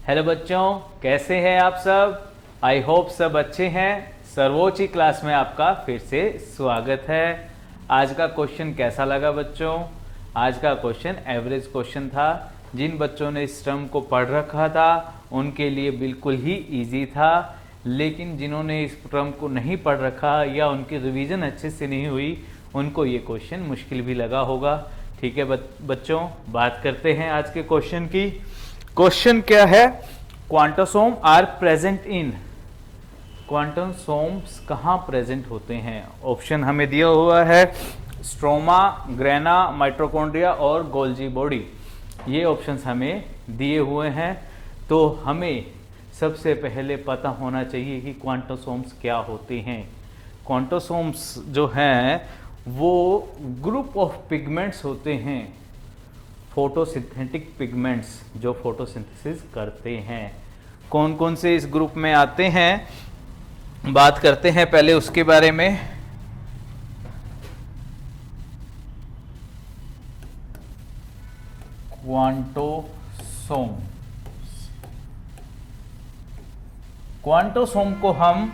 Hello बच्चों, कैसे हैं आप सब। आई होप सब अच्छे हैं। सर्वोच्च क्लास में आपका फिर से स्वागत है। आज का क्वेश्चन कैसा लगा बच्चों? आज का क्वेश्चन एवरेज क्वेश्चन था। जिन बच्चों ने इस टर्म को पढ़ रखा था उनके लिए बिल्कुल ही इजी था, लेकिन जिन्होंने इस टर्म को नहीं पढ़ रखा या उनकी रिवीजन अच्छे से नहीं हुई उनको ये क्वेश्चन मुश्किल भी लगा होगा। ठीक है बच्चों, बात करते हैं आज के क्वेश्चन की। क्वेश्चन क्या है? Quantosome are present in. Quantosomes कहाँ प्रेजेंट होते हैं? ऑप्शन हमें दिया हुआ है स्ट्रोमा, ग्रेना, माइटोकॉन्ड्रिया और गोल्जी बॉडी। ये ऑप्शंस हमें दिए हुए हैं। तो हमें सबसे पहले पता होना चाहिए कि क्वांटोसोम्स क्या होते हैं। क्वांटोसोम्स जो हैं वो ग्रुप ऑफ पिगमेंट्स होते हैं, फोटोसिंथेटिक पिगमेंट्स जो फोटोसिंथेसिस करते हैं। कौन कौन से इस ग्रुप में आते हैं बात करते हैं पहले उसके बारे में। क्वांटोसोम, क्वांटोसोम को हम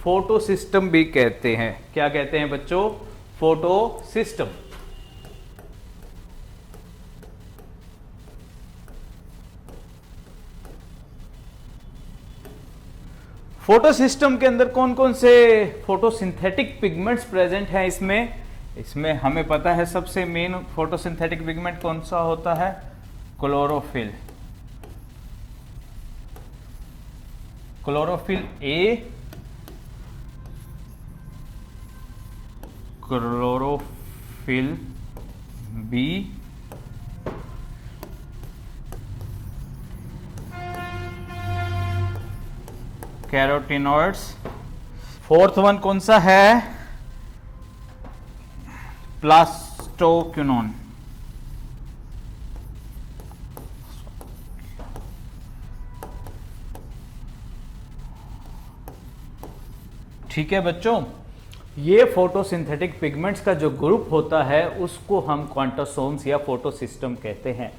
फोटोसिस्टम भी कहते हैं। क्या कहते हैं बच्चों? फोटोसिस्टम। फोटोसिस्टम के अंदर कौन कौन से फोटोसिंथेटिक पिगमेंट्स प्रेजेंट हैं? इसमें हमें पता है सबसे मेन फोटोसिंथेटिक पिगमेंट कौन सा होता है? Chlorophyll. Chlorophyll A, chlorophyll B, carotenoids. Fourth one कौन सा है? प्लास्टोक्विनोन। ठीक है बच्चों, ये फोटोसिंथेटिक पिगमेंट्स का जो ग्रुप होता है उसको हम क्वांटोसोम्स या फोटोसिस्टम कहते हैं।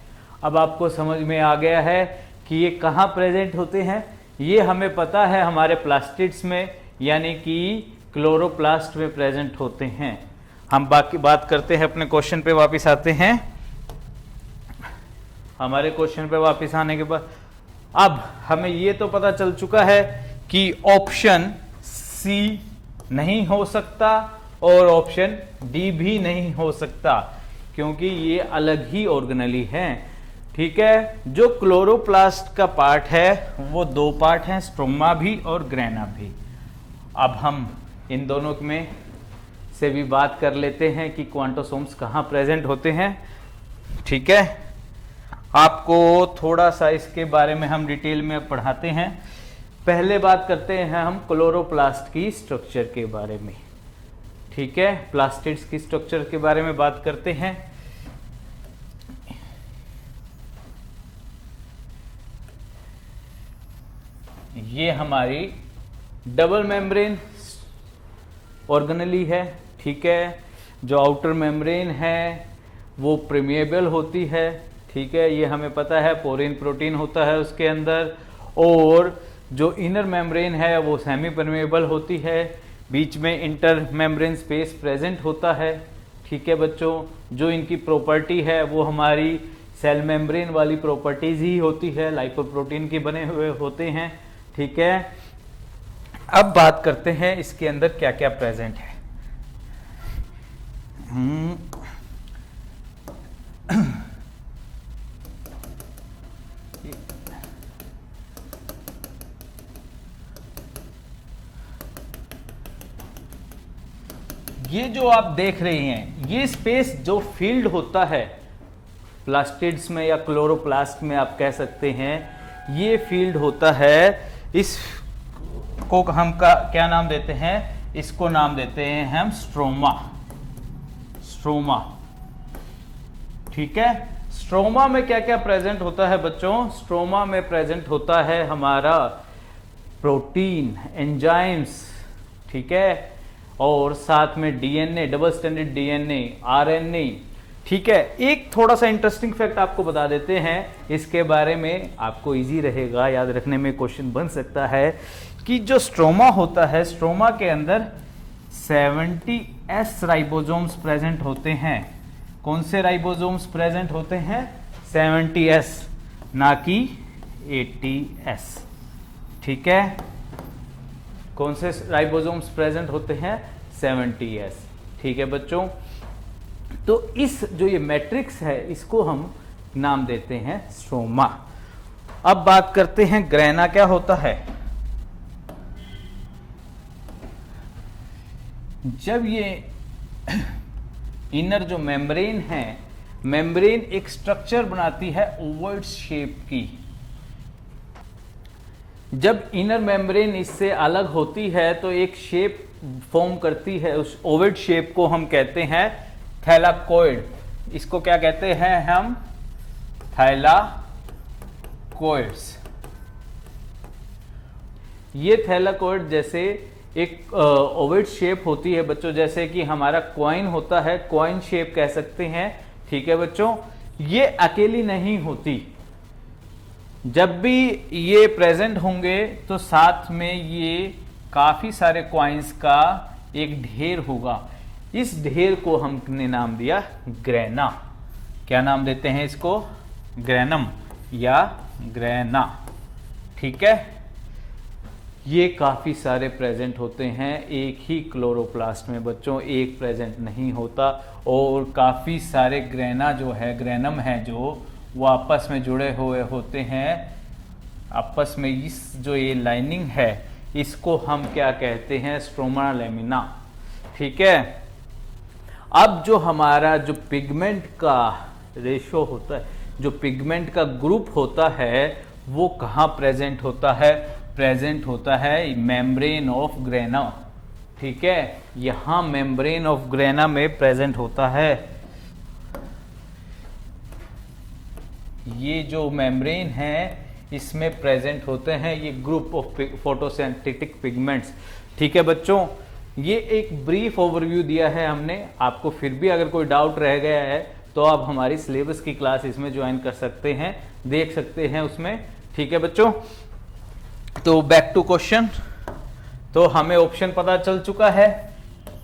अब आपको समझ में आ गया है कि ये कहाँ प्रेजेंट होते हैं। ये हमें पता है हमारे प्लास्टिड्स में, यानी कि क्लोरोप्लास्ट में प्रेजेंट होते हैं। हम बाकी बात करते हैं, अपने क्वेश्चन पे वापस आते हैं। हमारे क्वेश्चन पे वापस आने के बाद अब हमें ये तो पता चल चुका है कि ऑप्शन सी नहीं हो सकता और ऑप्शन डी भी नहीं हो सकता, क्योंकि ये अलग ही ऑर्गेनेली हैं। ठीक है, जो क्लोरोप्लास्ट का पार्ट है वो दो पार्ट हैं, स्ट्रोमा भी और ग्रेना भी। अब हम इन दोनों में से भी बात कर लेते हैं कि क्वांटोसोम्स कहाँ प्रेजेंट होते हैं। ठीक है, आपको थोड़ा सा इसके बारे में हम डिटेल में पढ़ाते हैं। पहले बात करते हैं हम क्लोरोप्लास्ट की स्ट्रक्चर के बारे में। ठीक है, प्लास्टिड्स की स्ट्रक्चर के बारे में बात करते हैं। ये हमारी डबल मेम्ब्रेन ऑर्गेनेली है। ठीक है, जो आउटर मेम्ब्रेन है वो परमेएबल होती है। ठीक है, ये हमें पता है, पोरिन प्रोटीन होता है उसके अंदर। और जो इनर मेम्ब्रेन है वो सेमी परमेएबल होती है, बीच में इंटर मेम्ब्रेन स्पेस प्रेजेंट होता है। ठीक है बच्चों, जो इनकी प्रॉपर्टी है वो हमारी सेल मेम्ब्रेन वाली प्रॉपर्टीज ही होती है, लाइपोप्रोटीन के बने हुए होते हैं। ठीक है, अब बात करते हैं इसके अंदर क्या क्या प्रेजेंट है। ये जो आप देख रहे हैं ये स्पेस जो फील्ड होता है प्लास्टिड्स में या क्लोरोप्लास्ट में आप कह सकते हैं, ये फील्ड होता है। इसको हम क्या नाम देते हैं? इसको नाम देते हैं हम स्ट्रोमा। स्ट्रोमा। ठीक है, स्ट्रोमा में क्या क्या प्रेजेंट होता है बच्चों? स्ट्रोमा में प्रेजेंट होता है हमारा प्रोटीन, एंजाइम्स। ठीक है, और साथ में DNA, double standard DNA, RNA, ठीक है, एक थोड़ा सा इंटरेस्टिंग फैक्ट आपको बता देते हैं इसके बारे में, आपको इजी रहेगा याद रखने में, क्वेश्चन बन सकता है कि जो स्ट्रोमा होता है, स्ट्रोमा के अंदर 70S राइबोसोम्स प्रेजेंट होते हैं। कौन से राइबोसोम्स प्रेजेंट होते हैं? 70S, ना कि 80S। ठीक है, कौन से राइबोसोम्स प्रेजेंट होते हैं? 70S। ठीक है बच्चों, तो इस जो ये मैट्रिक्स है इसको हम नाम देते हैं स्ट्रोमा। अब बात करते हैं ग्रेना क्या होता है। जब ये इनर जो मेम्ब्रेन है, मेम्ब्रेन एक स्ट्रक्चर बनाती है ओवल शेप की। जब इनर मेम्ब्रेन इससे अलग होती है तो एक शेप फॉर्म करती है, उस ओवल शेप को हम कहते हैं थैलाकोइड। इसको क्या कहते हैं हम? थैलाकोइड्स। ये थैलाकोइड जैसे एक ओवल शेप होती है बच्चों, जैसे कि हमारा कॉइन होता है, कॉइन शेप कह सकते हैं। ठीक है बच्चों, ये अकेली नहीं होती, जब भी ये प्रेजेंट होंगे तो साथ में ये काफी सारे कॉइन्स का एक ढेर होगा। इस ढेर को हमने नाम दिया ग्रेना। क्या नाम देते हैं इसको? ग्रेनम या ग्रेना। ठीक है, ये काफी सारे प्रेजेंट होते हैं एक ही क्लोरोप्लास्ट में बच्चों, एक प्रेजेंट नहीं होता। और काफी सारे ग्रेना जो है, ग्रेनम है जो, वो आपस में जुड़े हुए होते हैं आपस में। इस जो ये लाइनिंग है इसको हम क्या कहते हैं? Stroma lamina. ठीक है, अब जो हमारा जो पिगमेंट का रेशो होता है, जो पिगमेंट का ग्रुप होता है, वो कहाँ प्रेजेंट होता है? प्रेजेंट होता है मेम्ब्रेन ऑफ ग्रेना। ठीक है, यहां मेम्ब्रेन ऑफ ग्रेना में प्रेजेंट होता है। ये जो मेम्ब्रेन है इसमें प्रेजेंट होते हैं ये ग्रुप ऑफ फोटोसिंथेटिक पिगमेंट्स। ठीक है बच्चों, ये एक ब्रीफ ओवरव्यू दिया है हमने आपको। फिर भी अगर कोई डाउट रह गया है तो आप हमारी सिलेबस की क्लास इसमें ज्वाइन कर सकते हैं, देख सकते हैं उसमें। ठीक है बच्चों, तो बैक टू क्वेश्चन। तो हमें ऑप्शन पता चल चुका है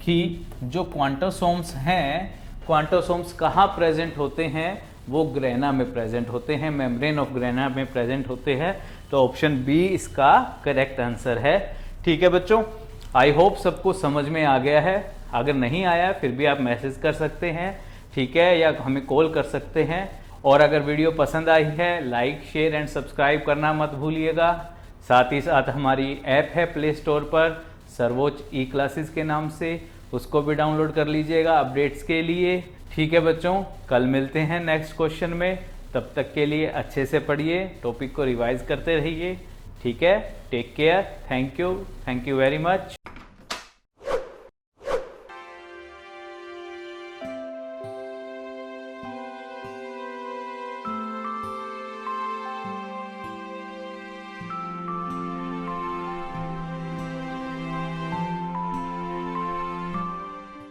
कि जो क्वांटोसोम्स हैं, क्वांटोसोम्स कहाँ प्रेजेंट होते हैं? वो ग्रेना में प्रेजेंट होते हैं, मेम्ब्रेन ऑफ ग्रेना में प्रेजेंट होते हैं। तो ऑप्शन बी इसका करेक्ट आंसर है। ठीक है बच्चों, आई होप सबको समझ में आ गया है। अगर नहीं आया फिर भी आप मैसेज कर सकते हैं, ठीक है, या हमें कॉल कर सकते हैं। और अगर वीडियो पसंद आई है, लाइक शेयर एंड सब्सक्राइब करना मत भूलिएगा। साथ ही साथ हमारी ऐप है प्ले स्टोर पर, सर्वोच्च ई क्लासेस के नाम से, उसको भी डाउनलोड कर लीजिएगा अपडेट्स के लिए। ठीक है बच्चों, कल मिलते हैं नेक्स्ट क्वेश्चन में। तब तक के लिए अच्छे से पढ़िए, टॉपिक को रिवाइज करते रहिए। ठीक है, take care, thank you very much.